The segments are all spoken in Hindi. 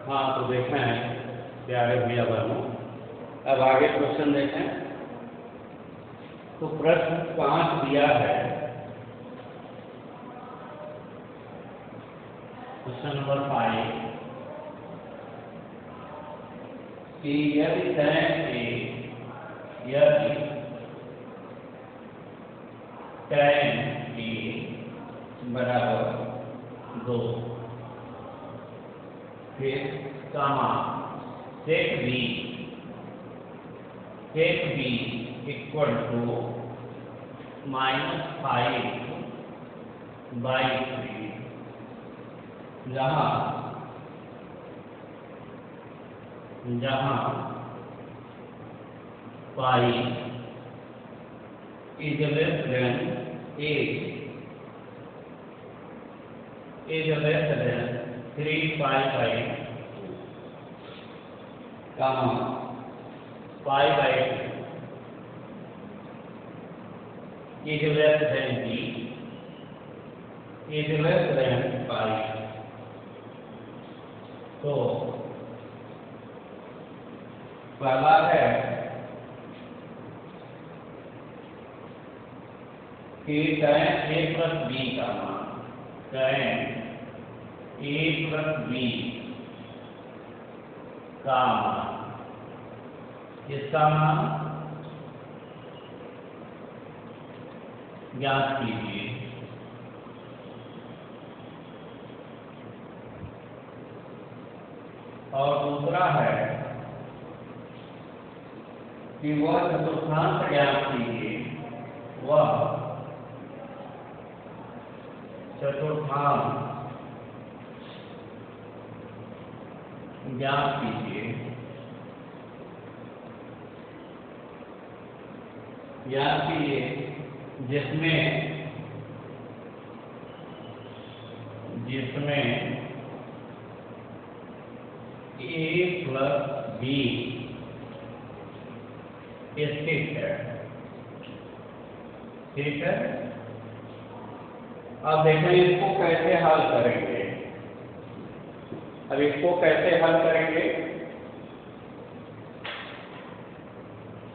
हाँ तो देखें प्यारे भैया बहनों, अब आगे क्वेश्चन देखें। तो प्रश्न 5 दिया है, क्वेश्चन नंबर 5 कि यदि tan A बराबर 2, फिर कामा सेक B इक्वल टू -5/3, जहाँ पाई is less than 3π/2, comma π/2 is less than b is less than pi। तो पहला है कि tan A plus B का मान, tan A plus B का मान, इसका मान ज्ञात कीजिए। और दूसरा है कि वह चतुर्थांश ज्ञात कीजिए, वह चतुर्थांश ज्ञात कीजिए जिसमें A plus B स्थित है। ठीक है, अब देखें इसको कैसे हल करेंगे। अब इसको कैसे हल करेंगे,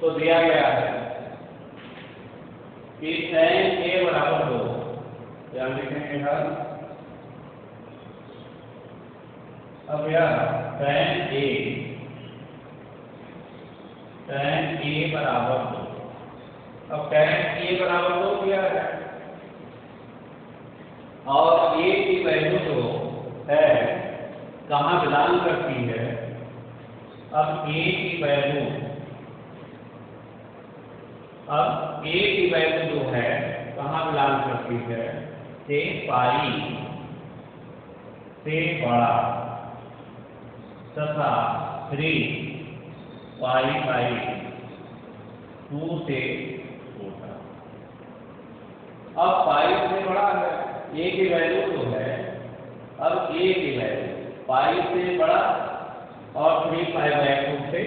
तो दिया गया है कि tan A बराबर 2, ध्यान लिखेंगे हल। अब यह tan A बराबर 2, अब tan A बराबर 2 दिया है और A की वैल्यू जो है कहाँ बिलोंग करती है। अब A की वैल्यू जो है कहाँ बिलोंग करती है, से पाई से बड़ा तथा 3π/2 से छोटा। अब पाई से बड़ा है, A की वैल्यू जो है, अब A की वैल्यू पाई से बड़ा और 3π/2 से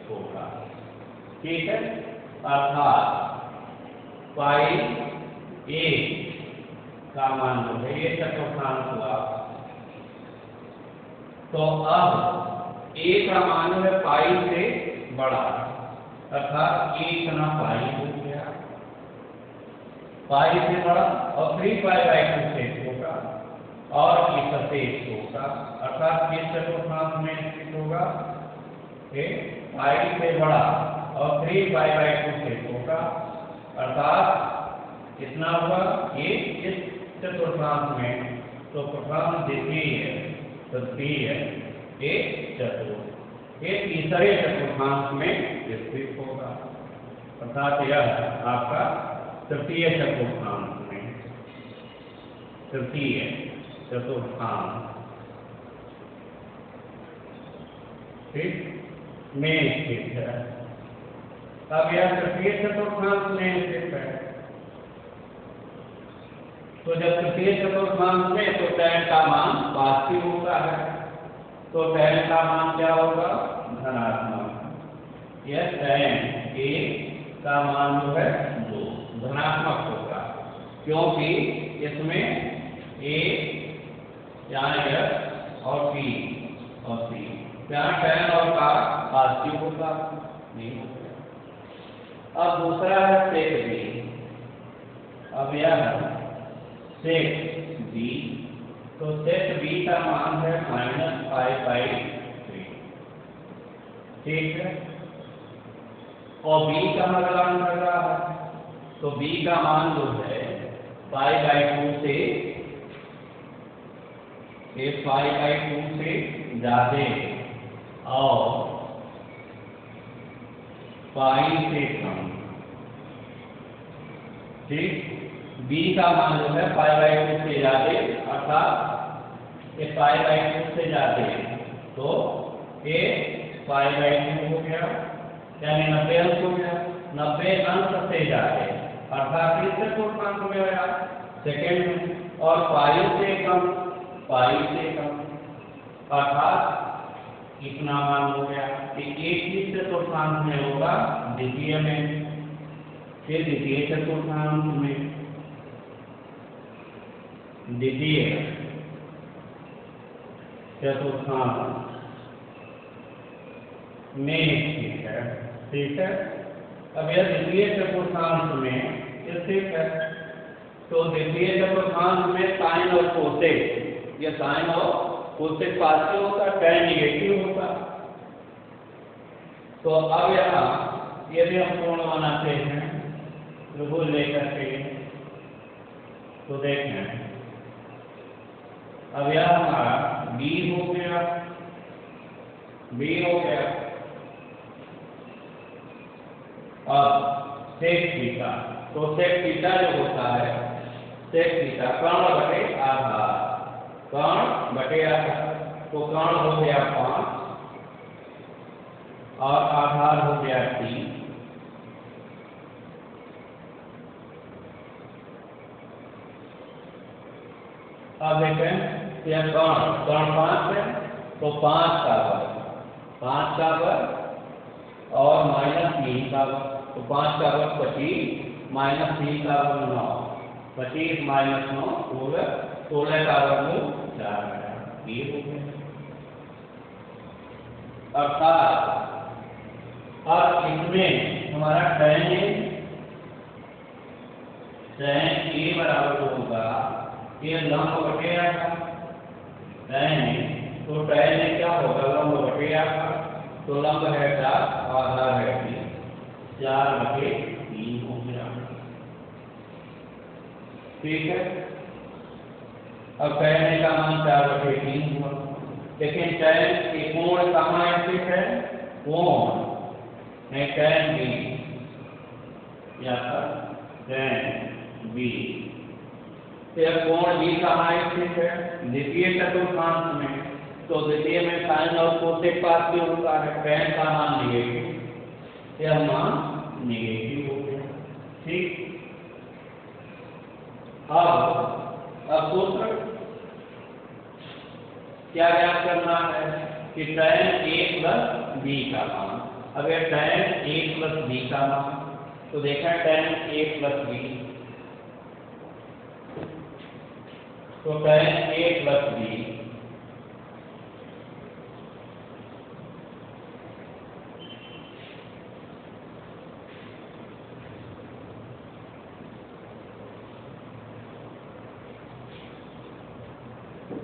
छोटा। ठीक है, अर्थात पाई A का मान जो है ये चतुर्थांश हुआ। तो अब A का मान है पाई से बड़ा, अर्थात 1/पाई हो गया, पाई से बड़ा और 3π/2 से छोटा और इससे छोटा, अर्थात किस चतुर्थांश में स्थित होगा, पाई से बड़ा और 3π/2 से छोटा, अर्थात कितना हुआ ये इस चतुर्थांश में। तो प्रथम द्वितीय तृतीय एक चतुर्थ एक तीसरे चतुर्थांश में स्थित होगा, अर्थात यह आपका तृतीय चतुर्थांश में, तृतीय चतुर्थांश ठीक में स्थित है। अब यह तृतीय चतुर्थांश में स्थित है, तो जब तृतीय चतुर्थांश में तो tan का मान वास्तविक होता है, तो tan का मान क्या होगा, धनात्मक। यह tan A का मान जो है 2 धनात्मक होगा, क्योंकि इसमें A यहाँ और P और सी, क्या tan और का पॉजिटिव होगा नहीं होगा। अब दूसरा है sec b। अब यह sec b, तो sec b का मान है -π/3, ठीक है। और b का मतलब कर रहा है, तो b का मान जो है π/2 से π/2 से ज्यादा और पाई से कम, ठीक। b का मान जो है π/2 से ज्यादा अर्थात ये π/2 से ज्यादा, तो ये π/2 हो गया, यानी 90 अंश हो गया। 90 अंश से ज्यादा अर्थात किस चतुर्थांश में आया, सेकेंड में। और पाई से कम अर्थात कितना मान हो गया कि एक किस चतुर्थांश में होगा, द्वितीय में, फिर द्वितीय चतुर्थांश में, द्वितीय चतुर्थांश में, ठीक है। अब यह द्वितीय चतुर्थांश में स्थित है, तो द्वितीय चतुर्थांश में साइन और कोसेक, यह साइन और कोसेक पॉजिटिव होता, tan नेगेटिव होता। तो अब यहाँ यदि हम कोण बनाते हैं त्रिभुज लेकर के, तो देखें अब यह हमारा b हो गया, अब sec थीटा, तो sec थीटा जो होता है, sec थीटा कर्ण बटे आधार, तो कर्ण हो गया 5 और आधार हो गया 3। अब देखें यह कर्ण 5 है, तो 5 का वर्ग और -3 का वर्ग, तो 5 का वर्ग 25 -3 का वर्ग 9, 25 - 9 16 का वर्ग 4 ये हो गया। अर्थात अब इसमें हमारा tan a बराबर होगा, ये लंब बटे आएगा tan a, तो tan a क्या होगा, लंब बटे आएगा, तो लंब है 4, आधार है 3, 4/3 हो गया, ठीक है। अब tan a का मान 4/3 हुआ, लेकिन tan के कोण कहाँ स्थित है, कोण है tan b, या tan b, यह कोण b कहाँ स्थित है, द्वितीय चतुर्थांश में, तो द्वितीय में साइन और कोसेक पॉजिटिव होता है, tan का मान नेगेटिव, यह मान नेगेटिव हो गया, ठीक। अब सूत्र क्या ज्ञात करना है कि tan a प्लस b का मान। अब यह tan a प्लस b का मान, तो देखा tan a प्लस b, तो tan a प्लस b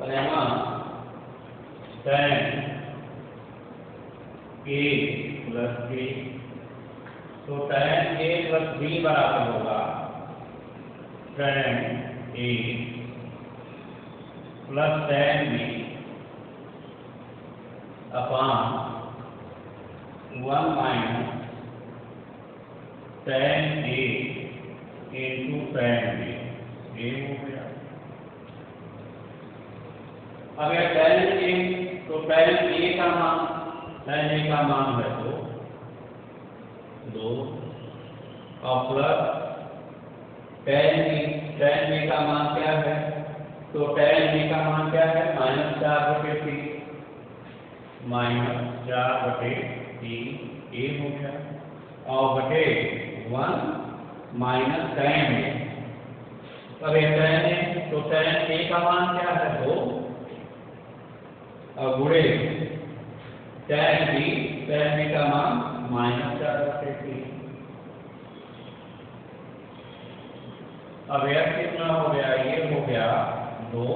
और यहाँ tan a प्लस b, तो tan a प्लस b बराबर होगा tan a plus tan b upon 1 minus tan a into tan b, ये हो गया। अब यह tan a, तो tan a का मान है 2 और प्लस tan b का मान क्या है, तो tan b का मान क्या है, -4/3, -4/3 ये हो गया, और बटे 1 माइनस tan a। अब ये tan a, तो tan a का मान क्या है 2 और गुणे tan b का मान -4/3। अब यह कितना हो गया, ये हो गया 2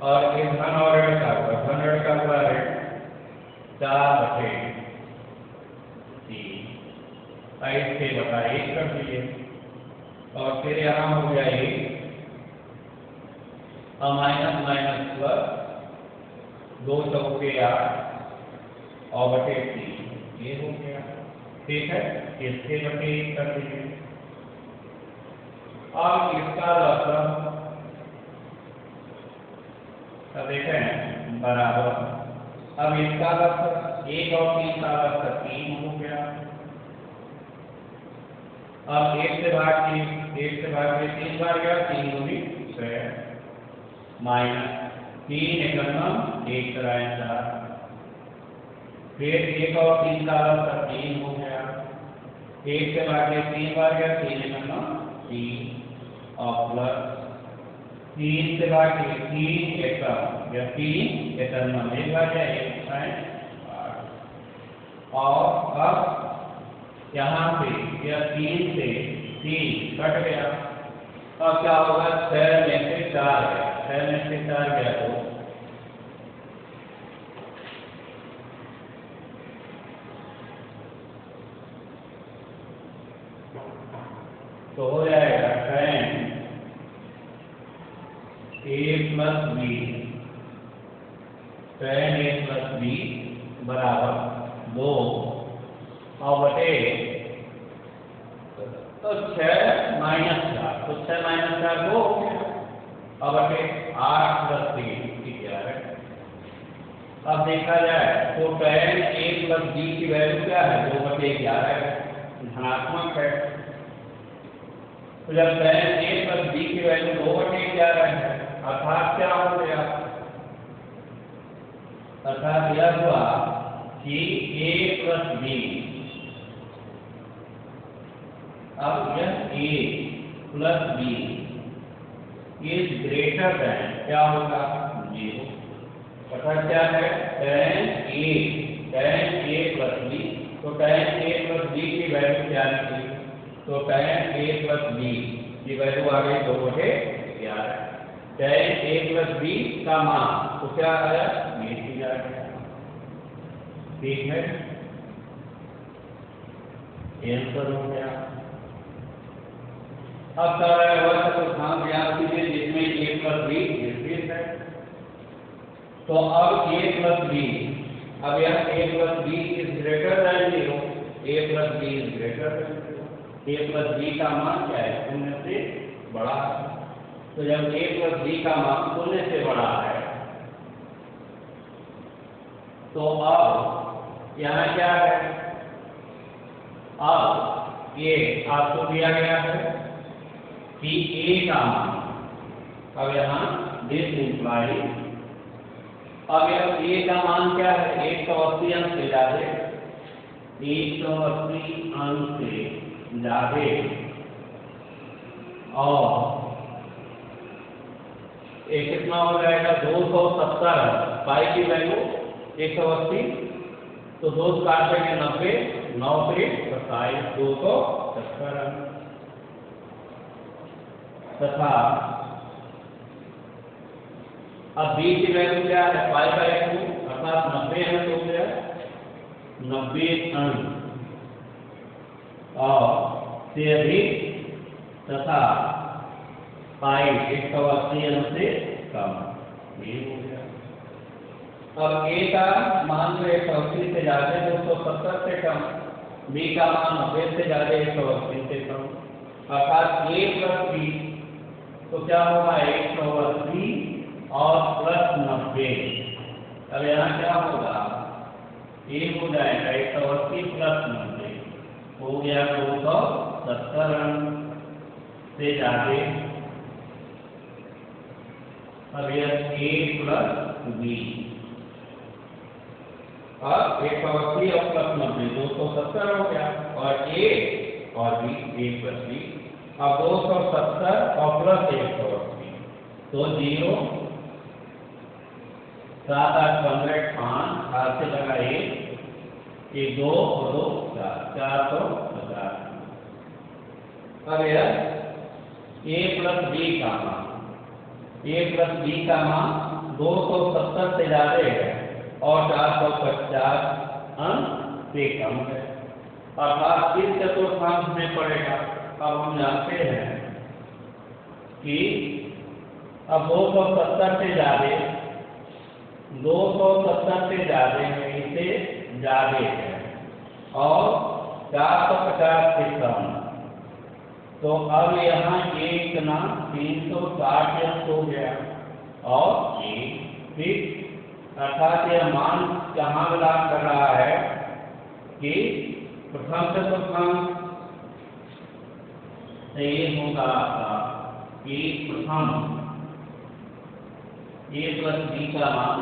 और एक धन और ऋण का हुआ, धन ऋण का हुआ ऋण 4/3 6/1 कर दिए और फिर यहाँ हो गया ये माइनस माइनस प्लस 2 चौके 8 और बटे 3 ये हो गया। ठीक है, ये 6/1 कर दीजिए। अब इसका लसागु देखें बराबर, अब इसका लसागु 1 और 3 का लसागु 3 हो गया। अब 1 से भाग के 3 बार गया, 3 दूनी 6 माइनस 3 एकम 1 × 4, फिर 1 और 3 का लसागु 3 हो गया। 1 से भाग के 3 बार गया, 3 एकम 3 और प्लस 3 से भाग के 3 एकम या 3 एकम 1 बार गया 1 × 8 और अब यहाँ से यह 3 से 3 कट गया। अब क्या होगा, 6 में से 4 गया, 6 में से 4 गया तो हो जाएगा tan a + b बराबर 2 और बटे तो 6 - 4 तो 6 - 4 2 और बटे 8 + 3 11। अब देखा जाए तो tan a + b की वैल्यू क्या है, 2/11 है, धनात्मक है। तो जब tan a + b की वैल्यू 2/11 है अर्थात क्या हो गया, अर्थात यह हुआ कि a + b, अब यह a + b is greater than क्या होगा 0। अर्थात क्या है tan a + b, तो tan a + b की वैल्यू क्या निकली, तो tan a + b की वैल्यू आ गई 2/11। tan a + b का मान तो क्या आया, ये चीज आ गया। ठीक है, आंसर हो गया। अब कर रहे हो चतुर्थांश ज्ञान कीजिए जिसमें a + b निश्चित है। तो अब a + b, अब यह a + b is greater than 0, a + b is greater than 0, a + b का मान क्या है, 0 से बड़ा है। तो जब a + b का मान 0 से बड़ा है तो अब यहाँ क्या है, अब ये आपको दिया गया है कि a का मान, अब यहाँ दिस इंप्लाई, अब यह a का मान क्या है, 180 अंक से ज्यादा, 180 अंक से ज्यादा और एक कितना हो जाएगा 270 पाई की वैल्यू 180, तो 2 काटेंगे 90, 9 × 27 270 तथा अब b की वैल्यू क्या है π/2 अर्थात 90 अंक हो गया, 90 अंक और से अधिक तथा पाई 180 अंक से कम, ये हो गया। अब a का मान जो 180 से ज्यादा 270 से कम, b का मान 90 से ज्यादा 180 से कम, अर्थात a + b तो क्या होगा 180 और +90। अब यहाँ क्या होगा, a हो जाएगा 180 + 90 हो गया 270 अंक से ज्यादा। अब यह a + b, अब 180 और +90 270 हो गया और a और b a + b, अब 270 और +180 तो 0 7 8 15 5 हाथ से लगा 1 2 और 2 4 450। अब यह a प्लस b का मान $270 से ज्यादा है और 450 अंक से कम है, अर्थात इस चतुर्थांश में पड़ेगा। अब हम जानते हैं कि अब 270 से ज्यादा में इसे ज्यादा है और 450 से कम। तो अब यहाँ एक ना 360 अंक हो गया और ठीक, अर्थात यह मान कहाँ विलाप कर रहा है कि प्रथम चतुर्थांश से ये होगा आपका कि प्रथम a प्लस b का मान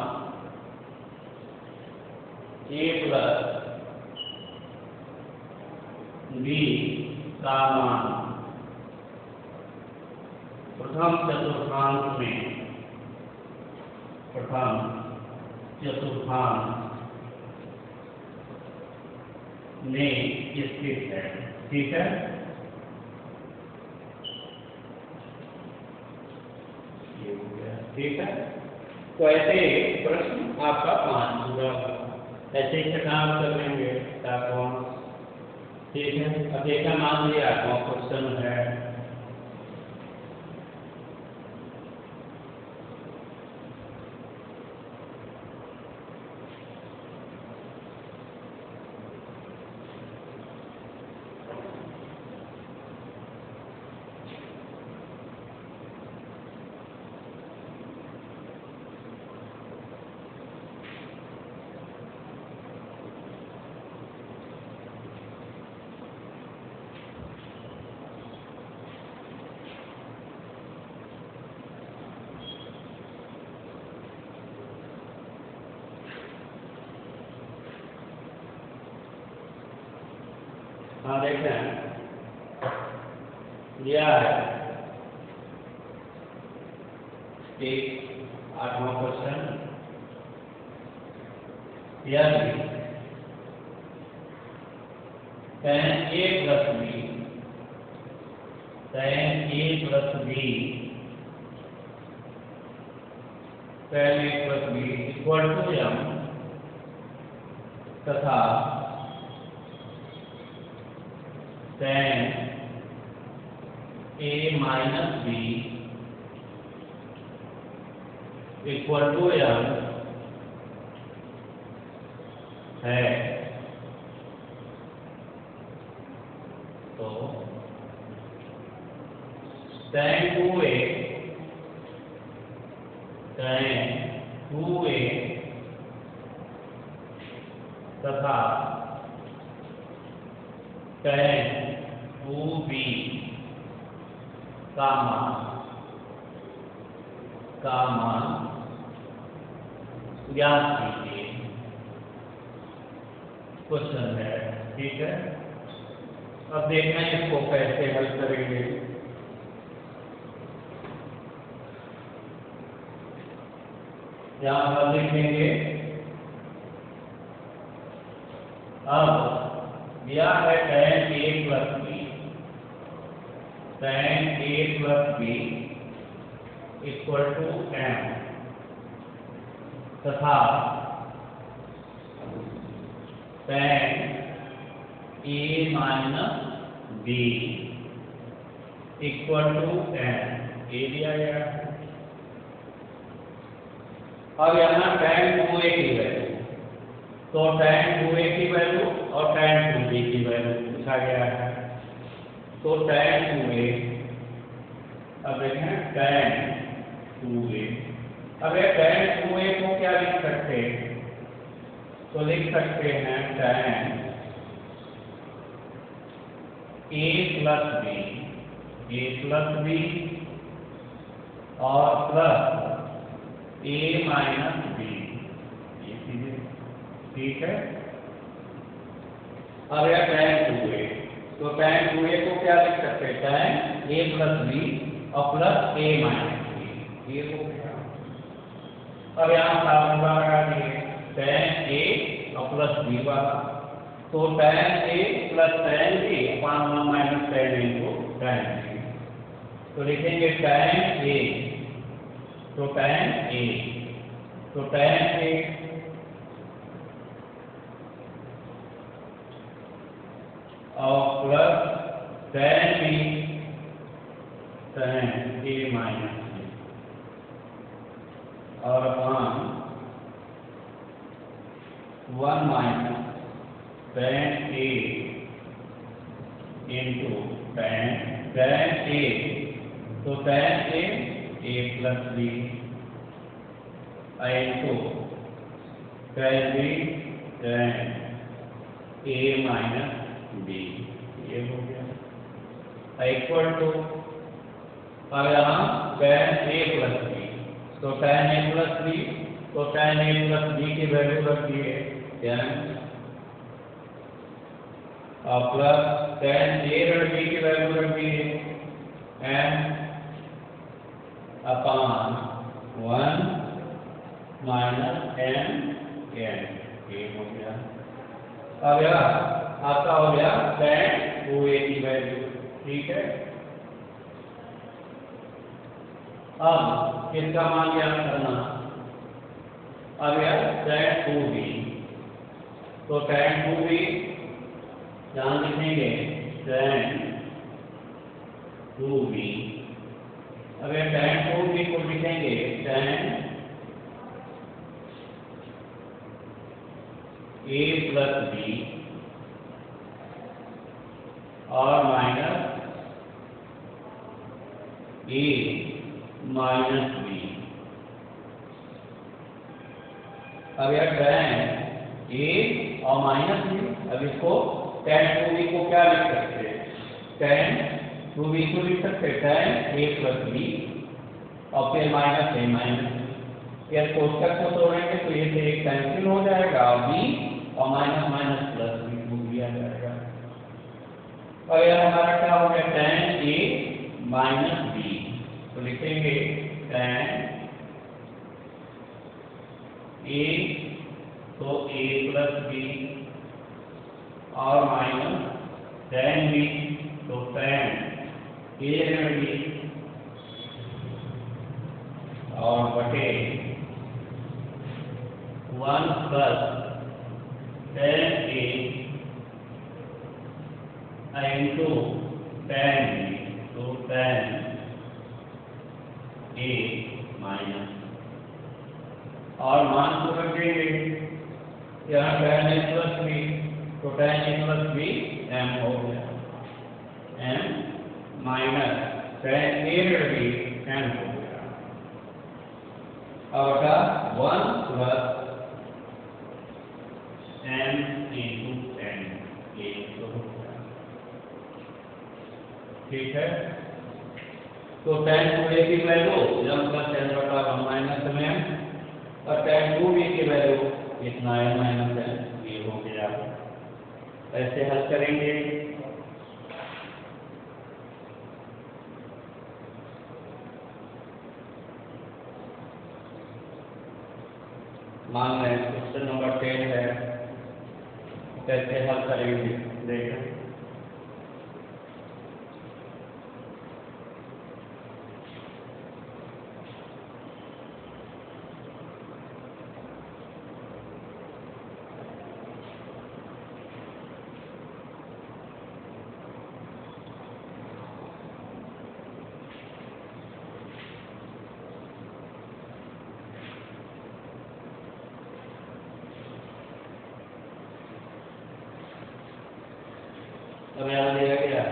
a प्लस b का मान प्रथम चतुर्थांश में स्थित है। ठीक है, ठीक है। तो ऐसे प्रश्न आपका 5 पूरा ऐसे ही काम कर लेंगे। ठीक है, अब देखा मान लिया क्वेश्चन है। हाँ देखें, यह है एक 8वां क्वेश्चन। यदि tan a plus b equal to m तथा tan a minus b equal to m है, तो tan 2a तथा tan 2b का मान ज्ञात कीजिए। क्वेश्चन है, ठीक है। अब देखना है इसको कैसे हल करेंगे। यहाँ पर लिखेंगे, अब यह है tan a plus b equal to m तथा tan a minus b equal to m ए दिया गया है। अब यहाँ tan 2a की वैल्यू, तो tan 2a की वैल्यू और tan 2b की वैल्यू पूछा गया है। तो tan 2a, अब देखें tan 2a, अब ये tan 2a को क्या लिख सकते हैं? तो लिख सकते हैं tan a प्लस b और प्लस a माइनस b, ठीक है। अब यह tan 2a, तो tan 2a को क्या लिख सकते हैं? tan a प्लस b और प्लस a माइनस b, ये हो गया। अब यहाँ फार्मूला लगा दिए tan a और प्लस b वाला, तो tan a plus tan b upon 1 minus tan a को tan b, तो लिखेंगे tan a, तो tan a, तो tan a और plus tan b tan a minus b और अपान 1 minus tan a into tan a, तो tan a plus b into tan b tan a minus b, ये हो गया इक्वल टू, अब यहाँ tan a प्लस b, तो tan a प्लस b, तो tan a प्लस b की वैल्यू रख दिए tan, और प्लस tan a ऋण b की वैल्यू रख दिए m अपान 1 माइनस m n, ये हो गया। अब यह आपका हो गया tan 2a की वैल्यू, ठीक है। अब किसका मान ज्ञात करना, अब यह tan 2b, तो tan 2b यहाँ लिखेंगे tan 2b, अब यह tan 2b को लिखेंगे tan a प्लस b और माइनस a माइनस b। अब यह tan a और माइनस b, अब इसको tan 2b को क्या लिख सकते हैं, tan 2b को लिख सकते हैं tan a प्लस b और फिर माइनस a माइनस b। यह कोष्टक को तोड़ेंगे तो ये से एक कैंसिल हो जाएगा और b और माइनस माइनस प्लस b को दिया जाएगा, और यह हमारा क्या हो गया tan a माइनस b, तो लिखेंगे tan a, तो a प्लस b और माइनस tan b, तो tan a ऋण b और बटे 1 plus tan a into tan b, तो tan a माइनस, और मान को रखेंगे यहाँ tan a प्लस b, तो tan a plus b m हो गया, m माइनस tan a ऋण b m हो गया, और का 1 प्लस m इंटू n, ये तो हो गया, ठीक है। तो tan 2a की वैल्यू m प्लस n बटा 1 माइनस m और tan 2b की वैल्यू इतना n माइनस n, ये हो गया। ऐसे हल करेंगे, मान लें क्वेश्चन नंबर 10 है, कैसे हल करेंगे देखें। अब यहाँ दिया गया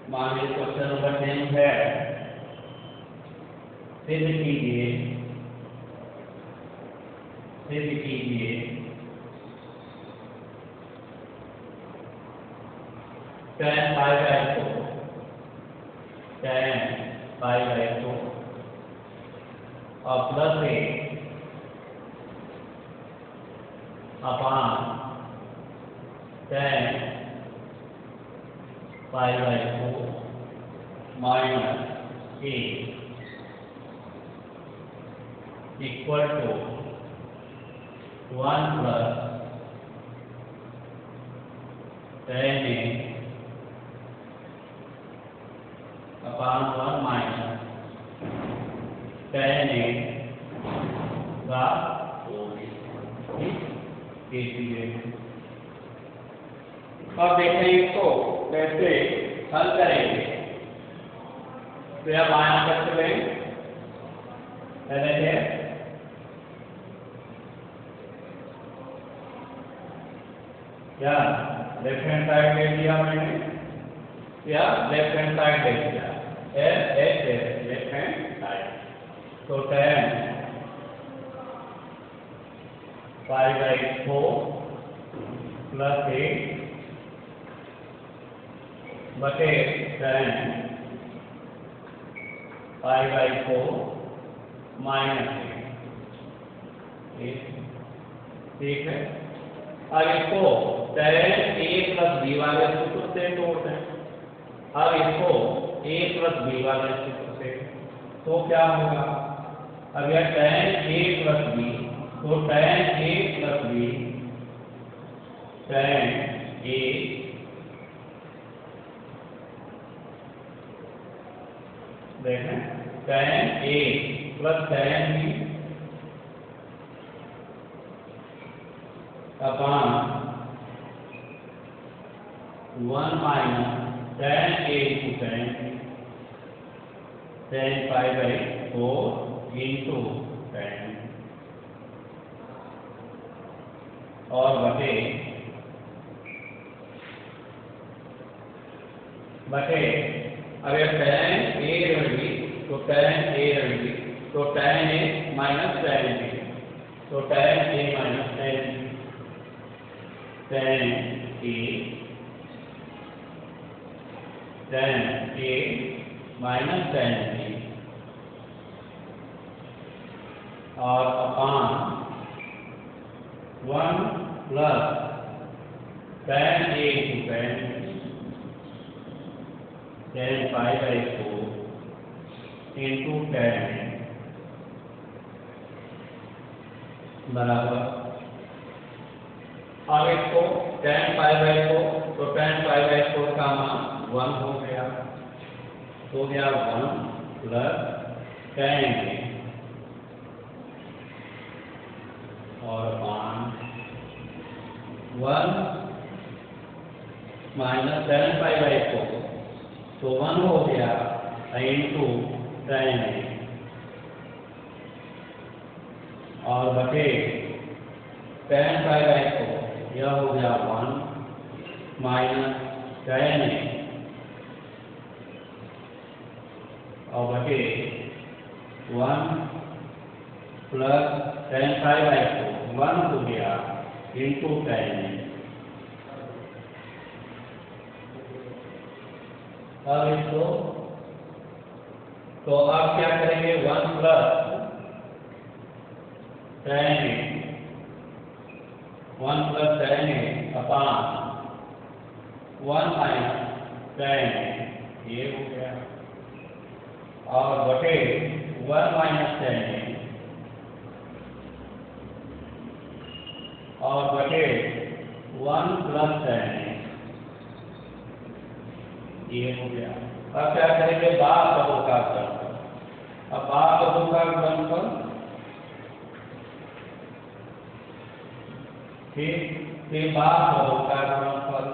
मान लीजिए क्वेश्चन नंबर 10 है, सिद्ध कीजिए tan पाई बाई 2 और plus a upon tan pi by 2 minus A equal to 1 plus tan A upon 1 minus tan A का होल। अब देखें इसको कैसे हल करेंगे। तो अब आया कर चलेंगे पहले क्या लेफ्ट हैंड साइड ले लिया मैंने, या लेफ्ट हैंड साइड ले लिया, लेफ्ट हैंड साइड। तो tan π/4 प्लस a बटे tan π/4 माइनस a। ठीक है, अब इसको tan a प्लस b वाले सूत्र से तोड़ दें। अब इसको a प्लस b वाले सूत्र से, तो क्या होगा? अब यह tan a प्लस b, तो tan a plus b tan a देखें tan a plus tan b upon 1 minus tan a into tan π/4 into tan और बटे अब यह tan a रही तो tan a रही, तो tan a minus tan b, तो tan a minus tan b, tan a minus tan b और upon 1 plus tan a into tan π/4 into tan बराबर। अब इसको tan π/4, तो tan π/4 का मान 1 हो गया, तो गया 1 प्लस tan a और मान 1 माइनस tan π/4, तो 1 हो गया इंटू tan a और बटे tan π/4, यह हो गया 1 माइनस tan a और बटे 1 प्लस tan π/4, 1 हो गया इंटू tan a। अब इसको तो अब क्या करेंगे? 1 plus tan a, 1 plus tan a upon 1 minus tan a, ये हो गया और बटे 1 माइनस tan a और बटे 1 प्लस tan a, ये हो गया। अब क्या करेंगे? बार पदों का गुणनफल। अब बार पदों का गुणनफल, ठीक, फिर बार पदों का गुणनफल,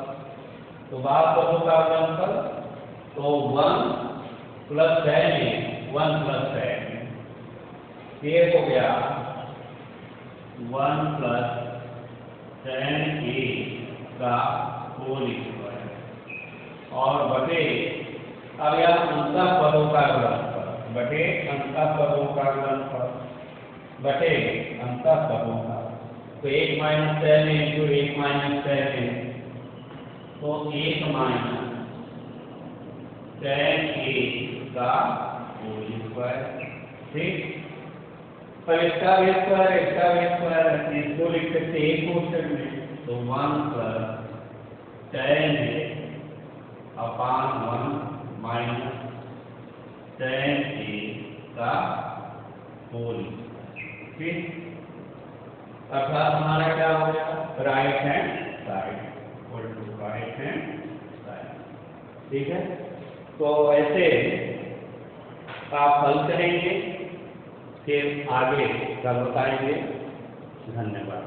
तो बार पदों का गुणनफल तो 1 plus tan a, 1 plus tan a, ये हो गया 1 प्लस tan a का होल स्क्वायर और बटे अब यह अंतः पदों का गुणनफल बटे अंतः पदों का गुणनफल बटे अंतः पदों का, तो 1 minus tan a into 1 minus tan a, तो 1 माइनस tan a का होल स्क्वायर। ठीक, पर इसका भी स्क्वायर इसको लिख सकते एक क्वेश्चन में, तो 1 plus tan a upon 1 minus tan A का होल। ठीक, अर्थात हमारा क्या हो गया, right hand side equal to right hand side. ठीक है, तो ऐसे आप हल करेंगे, फिर आगे का बताएंगे। धन्यवाद।